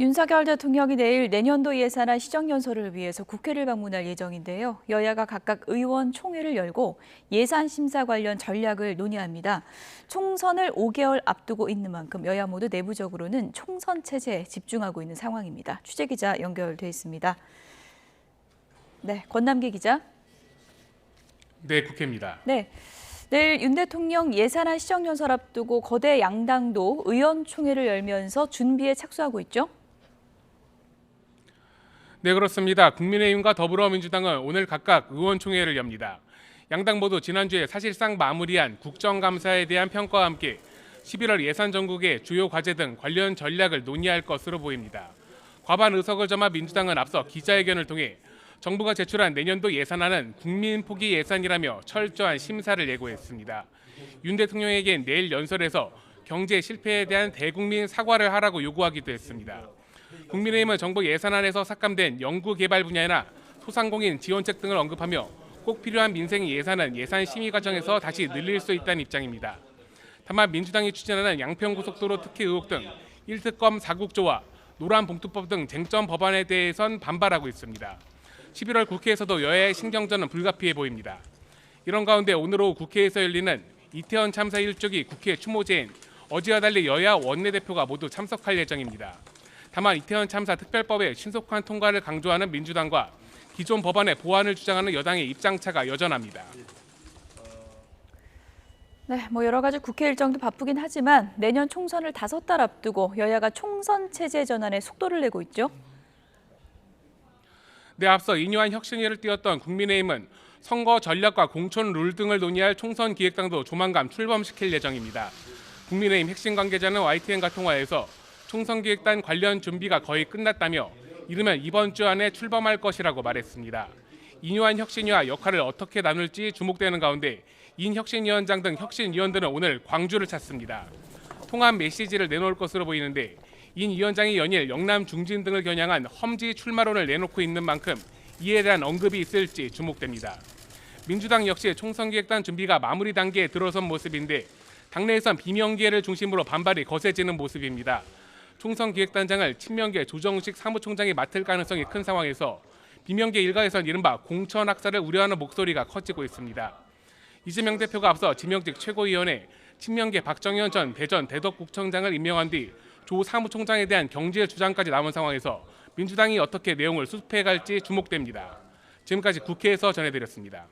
윤석열 대통령이 내일 내년도 예산안 시정연설을 위해서 국회를 방문할 예정인데요. 여야가 각각 의원총회를 열고 예산 심사 관련 전략을 논의합니다. 총선을 5개월 앞두고 있는 만큼 여야 모두 내부적으로는 총선 체제에 집중하고 있는 상황입니다. 취재기자 연결돼 있습니다. 네, 권남기 기자. 네, 국회입니다. 네. 내일 윤 대통령 예산안 시정연설 앞두고 거대 양당도 의원총회를 열면서 준비에 착수하고 있죠? 네, 그렇습니다. 국민의힘과 더불어민주당은 오늘 각각 의원총회를 엽니다. 양당 모두 지난주에 사실상 마무리한 국정감사에 대한 평가와 함께 11월 예산 전국의 주요 과제 등 관련 전략을 논의할 것으로 보입니다. 과반 의석을 점한 민주당은 앞서 기자회견을 통해 정부가 제출한 내년도 예산안은 국민 포기 예산이라며 철저한 심사를 예고했습니다. 윤 대통령에게 내일 연설에서 경제 실패에 대한 대국민 사과를 하라고 요구하기도 했습니다. 국민의힘은 정부 예산안에서 삭감된 연구개발 분야나 소상공인 지원책 등을 언급하며 꼭 필요한 민생 예산은 예산 심의 과정에서 다시 늘릴 수 있다는 입장입니다. 다만 민주당이 추진하는 양평고속도로 특혜 의혹 등 1특검 4국조와 노란봉투법 등 쟁점 법안에 대해선 반발하고 있습니다. 11월 국회에서도 여야의 신경전은 불가피해 보입니다. 이런 가운데 오늘 오후 국회에서 열리는 이태원 참사 일주기 국회 추모제엔 어제와 달리 여야 원내대표가 모두 참석할 예정입니다. 다만 이태원 참사 특별법의 신속한 통과를 강조하는 민주당과 기존 법안의 보완을 주장하는 여당의 입장차가 여전합니다. 네, 여러 가지 국회 일정도 바쁘긴 하지만 내년 총선을 5달 앞두고 여야가 총선 체제 전환에 속도를 내고 있죠. 네, 앞서 인요한 혁신위를 띄웠던 국민의힘은 선거 전략과 공천 룰 등을 논의할 총선 기획당도 조만간 출범시킬 예정입니다. 국민의힘 핵심 관계자는 YTN과 통화에서 총선 기획단 관련 준비가 거의 끝났다며 이르면 이번 주 안에 출범할 것이라고 말했습니다. 인요한 혁신위와 역할을 어떻게 나눌지 주목되는 가운데 인 혁신위원장 등 혁신위원들은 오늘 광주를 찾습니다. 통합 메시지를 내놓을 것으로 보이는데 인 위원장이 연일 영남 중진 등을 겨냥한 험지 출마론을 내놓고 있는 만큼 이에 대한 언급이 있을지 주목됩니다. 민주당 역시 총선 기획단 준비가 마무리 단계에 들어선 모습인데 당내에선 비명계를 중심으로 반발이 거세지는 모습입니다. 총선 기획단장을 친명계 조정식 사무총장이 맡을 가능성이 큰 상황에서 비명계 일각에선 이른바 공천 학살을 우려하는 목소리가 커지고 있습니다. 이재명 대표가 앞서 지명직 최고위원회 친명계 박정현 전 대전 대덕구청장을 임명한 뒤 조 사무총장에 대한 경질 주장까지 나온 상황에서 민주당이 어떻게 내용을 수습해 갈지 주목됩니다. 지금까지 국회에서 전해드렸습니다.